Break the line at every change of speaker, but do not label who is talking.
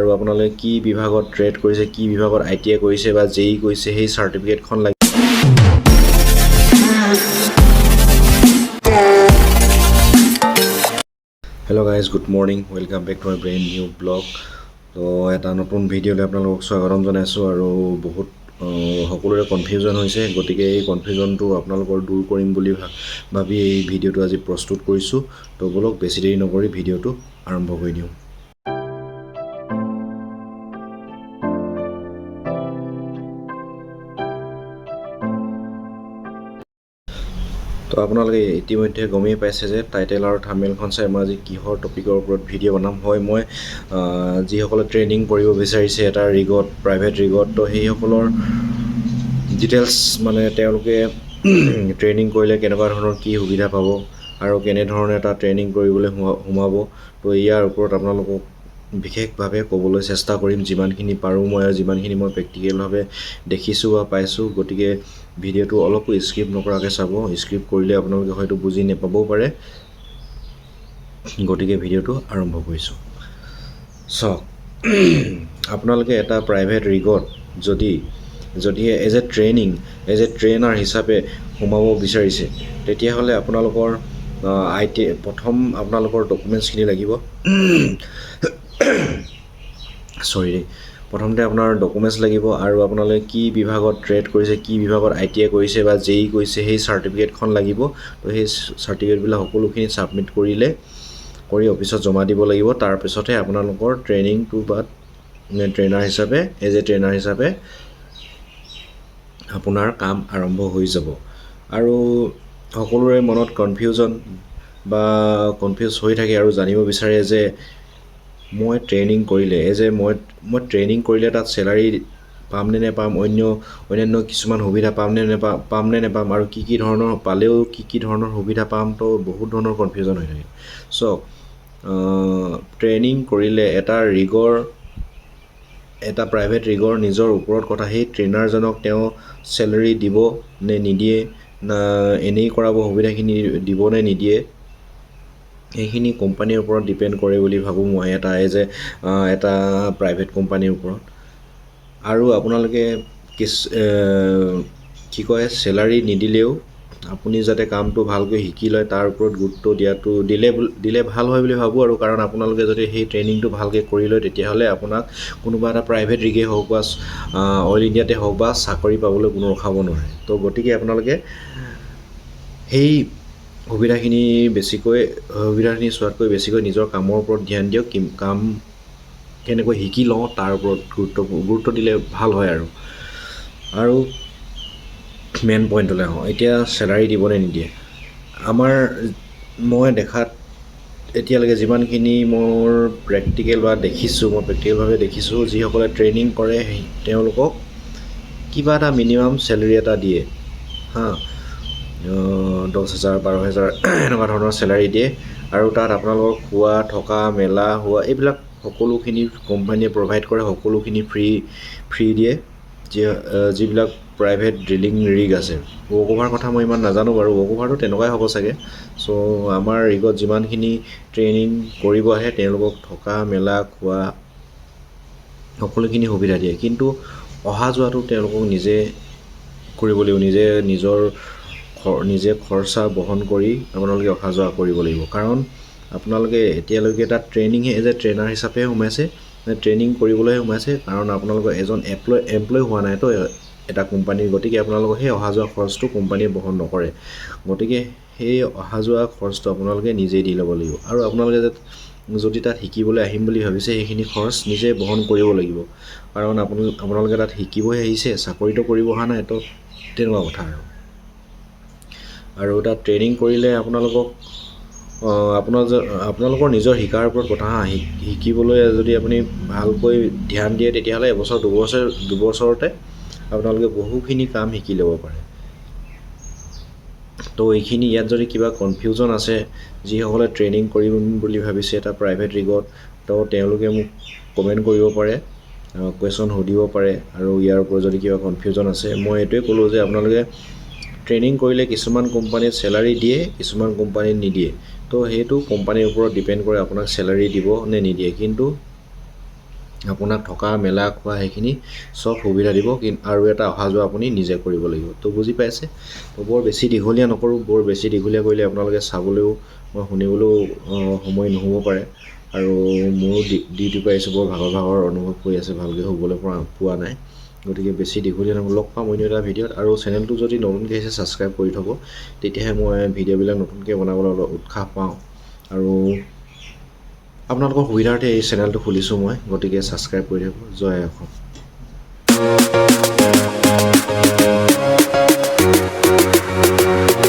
আৰু আপোনালোকে কি বিভাগত ট্ৰেড কৰিছে, কি বিভাগত ITI কৰিছে বা JEE কৰিছে, সেই চাৰ্টিফিকেটখন লাগিব। Hello' guys, good morning, welcome back to my brand new blog. তো এটা নতুন ভিডিঅ'লৈ আপোনালোকক স্বাগতম জনাইছোঁ। আৰু বহুত সকলোৰে কনফিউজন হৈছে, গতিকে এই কনফিউজনটো আপোনালোকৰ দূৰ কৰিম বুলি ভাবি এই ভিডিঅ'টো আজি প্ৰস্তুত কৰিছোঁ। তো বলক বেছি দেৰি নকৰি ভিডিঅ'টো আৰম্ভ কৰি দিওঁ। তো আপোনালোকে ইতিমধ্যে গমেই পাইছে যে টাইটেল আৰু থাম্বনেইলখন চাই মই আজি কিহৰ টপিকৰ ওপৰত ভিডিঅ' বনাম। হয়, মই যিসকলে ট্ৰেইনিং কৰিব বিচাৰিছে এটা ৰিগত, প্ৰাইভেট ৰিগত, তো সেইসকলৰ ডিটেইলছ মানে তেওঁলোকে ট্ৰেইনিং কৰিলে কেনেকুৱা ধৰণৰ কি সুবিধা পাব আৰু কেনেধৰণে এটা ট্ৰেইনিং কৰিবলৈ সোমাব, তো ইয়াৰ ওপৰত আপোনালোকক বিশেষভাৱে ক'বলৈ চেষ্টা কৰিম যিমানখিনি পাৰোঁ মই, আৰু যিমানখিনি মই প্ৰেক্টিকেলভাৱে দেখিছোঁ বা পাইছোঁ। গতিকে ভিডিঅ'টো অলপো স্কিপ নকৰাকৈ চাব। স্কিপ কৰিলে আপোনালোকে হয়তো বুজি নাপাবও পাৰে। গতিকে ভিডিঅ'টো আৰম্ভ কৰিছোঁ। চাওক, আপোনালোকে এটা প্ৰাইভেট ৰিগত যদিহে এজ এ ট্ৰেইনাৰ হিচাপে সোমাব বিচাৰিছে, তেতিয়াহ'লে আপোনালোকৰ প্ৰথম আপোনালোকৰ ডকুমেণ্টছখিনি লাগিব। প্ৰথমতে আপোনাৰ ডকুমেণ্টছ লাগিব, আৰু আপোনালোকে কি বিভাগত ট্ৰেড কৰিছে, কি বিভাগত ITI কৰিছে বা JEE কৰিছে, সেই চাৰ্টিফিকেটখন লাগিব। তো সেই চাৰ্টিফিকেটবিলাক সকলোখিনি ছাবমিট কৰি অফিচত জমা দিব লাগিব। তাৰপিছতহে আপোনালোকৰ ট্ৰেইনিংটো বা ট্ৰেইনাৰ হিচাপে আপোনাৰ কাম আৰম্ভ হৈ যাব। আৰু সকলোৰে মনত কনফিউজ হৈ থাকে আৰু জানিব বিচাৰে যে মই ট্ৰেইনিং কৰিলে মই ট্ৰেইনিং কৰিলে তাত চেলাৰী পামনে নেপাম, অন্যান্য কিছুমান সুবিধা পামনে নেপাম, আৰু কি ধৰণৰ পালেও কি ধৰণৰ সুবিধা পাম। তো বহুত ধৰণৰ কনফিউজন হৈ থাকে। চ' ট্ৰেইনিং কৰিলে এটা প্ৰাইভেট ৰিগৰ নিজৰ ওপৰত কথা, সেই ট্ৰেইনাৰজনক তেওঁ চেলাৰী দিব নে নিদিয়ে, না এনেই কৰাব, সুবিধাখিনি দিব নে নিদিয়ে, সেইখিনি কোম্পানীৰ ওপৰত ডিপেণ্ড কৰে বুলি ভাবোঁ মই, এটা প্ৰাইভেট কোম্পানীৰ ওপৰত। আৰু আপোনালোকে চেলাৰী নিদিলেও আপুনি যাতে কামটো ভালকৈ শিকি লয় তাৰ ওপৰত গুৰুত্ব দিলে ভাল হয় বুলি ভাবোঁ। আৰু কাৰণ আপোনালোকে যদি সেই ট্ৰেইনিংটো ভালকৈ কৰি লয়, তেতিয়াহ'লে আপোনাক কোনোবা এটা প্ৰাইভেট ৰিগেই হওক বা অল ইণ্ডিয়াতে হওক বা চাকৰি পাবলৈ কোনো ৰখাব নোৱাৰে। তো গতিকে আপোনালোকে সেই সুবিধাখিনি চোৱাতকৈ বেছিকৈ নিজৰ কামৰ ওপৰত ধ্যান দিয়ক। কাম কেনেকৈ শিকি লওঁ তাৰ ওপৰত গুৰুত্ব দিলে ভাল হয়। আৰু মেইন পইণ্টলৈ আহোঁ। এতিয়া চেলাৰী দিবনে নিদিয়ে, মই দেখাত এতিয়ালৈকে যিমানখিনি মোৰ প্ৰেক্টিকেলভাৱে দেখিছোঁ, যিসকলে ট্ৰেইনিং কৰে তেওঁলোকক কিবা এটা মিনিমাম চেলাৰী এটা দিয়ে, 10,000 12,000 এনেকুৱা ধৰণৰ চেলাৰী দিয়ে। আৰু তাত আপোনালোকৰ খোৱা, থকা, মেলা, এইবিলাক সকলোখিনি কোম্পানীয়ে প্ৰভাইড কৰে, সকলোখিনি ফ্ৰী দিয়ে। যিবিলাক প্ৰাইভেট ড্ৰিলিং ৰিগ আছে, ৱৰ্ক অভাৰ কথা মই ইমান নাজানো বাৰু, ৱৰ্ক অভাৰটো তেনেকুৱাই হ'ব চাগে। চ' আমাৰ ৰিগত যিমানখিনি ট্ৰেইনিং কৰিব আহে তেওঁলোকক থকা, মেলা, খোৱা সকলোখিনি সুবিধা দিয়ে। কিন্তু অহা যোৱাটো তেওঁলোকক নিজে কৰিব লাগিব, নিজে খৰচা বহন কৰি আপোনালোকে অহা যোৱা কৰিব লাগিব। কাৰণ আপোনালোকে এতিয়ালৈকে তাত এজ এ ট্ৰেইনাৰ হিচাপেহে সোমাইছে, ট্ৰেইনিং কৰিবলৈহে সোমাইছে। কাৰণ আপোনালোকৰ এজন এমপ্লয় হোৱা নাই তো এটা কোম্পানীৰ। গতিকে আপোনালোকৰ সেই অহা যোৱা খৰচটো কোম্পানীয়ে বহন নকৰে। গতিকে সেই অহা যোৱা খৰচটো আপোনালোকে নিজেই দি ল'ব লাগিব। আৰু আপোনালোকে যদি তাত শিকিবলৈ আহিম বুলি ভাবিছে, সেইখিনি খৰচ নিজে বহন কৰিব লাগিব। কাৰণ আপোনালোকে তাত শিকিবহে আহিছে, চাকৰিটো কৰিব অহা নাই। তো তেনেকুৱা কথা। আৰু তাত ট্ৰেইনিং কৰিলে আপোনালোকৰ নিজৰ শিকাৰ ওপৰত কথা। শিকিবলৈ যদি আপুনি ভালকৈ ধ্যান দিয়ে, তেতিয়াহ'লে এবছৰ দুবছৰতে আপোনালোকে বহুখিনি কাম শিকি ল'ব পাৰে। তো ইয়াত যদি কিবা কনফিউজন আছে, যিসকলে ট্ৰেইনিং কৰিম বুলি ভাবিছে এটা প্ৰাইভেট ৰিগত, তো তেওঁলোকে মোক কমেণ্ট কৰিব পাৰে, কুৱেশ্যন সুধিব পাৰে। আৰু ইয়াৰ ওপৰত যদি কিবা কনফিউজন আছে, মই এইটোৱে ক'লোঁ যে আপোনালোকে ট্ৰেইনিং কৰিলে কিছুমান কোম্পানীত চেলাৰী দিয়ে, কিছুমান কোম্পানীত নিদিয়ে। তো সেইটো কোম্পানীৰ ওপৰত ডিপেণ্ড কৰে আপোনাক চেলাৰী দিব নে নিদিয়ে। কিন্তু আপোনাক থকা মেলা খোৱা সেইখিনি চব সুবিধা দিব আৰু এটা অহা যোৱা আপুনি নিজে কৰিব লাগিব তো বুজি পাইছে তো বৰ বেছি দীঘলীয়া নকৰোঁ বৰ বেছি দীঘলীয়া কৰিলে আপোনালোকে চাবলৈও মই শুনিবলৈও সময় নহ'ব পাৰে আৰু মোৰো ডিউটি পাইছোঁ বৰ ভাগৰ অনুভৱ কৰি আছে ভালকৈ শুবলৈ পোৱা নাই গতিকে বেছি দীঘলীয়া নকৰোঁ লগ পাম অন্য এটা ভিডিঅ'ত আৰু চেনেলটো যদি নতুনকৈ আহিছে ছাবস্ক্ৰাইব কৰি থ'ব তেতিয়াহে মই ভিডিঅ'বিলাক নতুনকৈ বনাবলৈ অলপ উৎসাহ পাওঁ আৰু আপোনালোকৰ সুবিধাৰ্থে এই চেনেলটো খুলিছোঁ মই গতিকে ছাবস্ক্ৰাইব কৰি থাকিব জয় অসম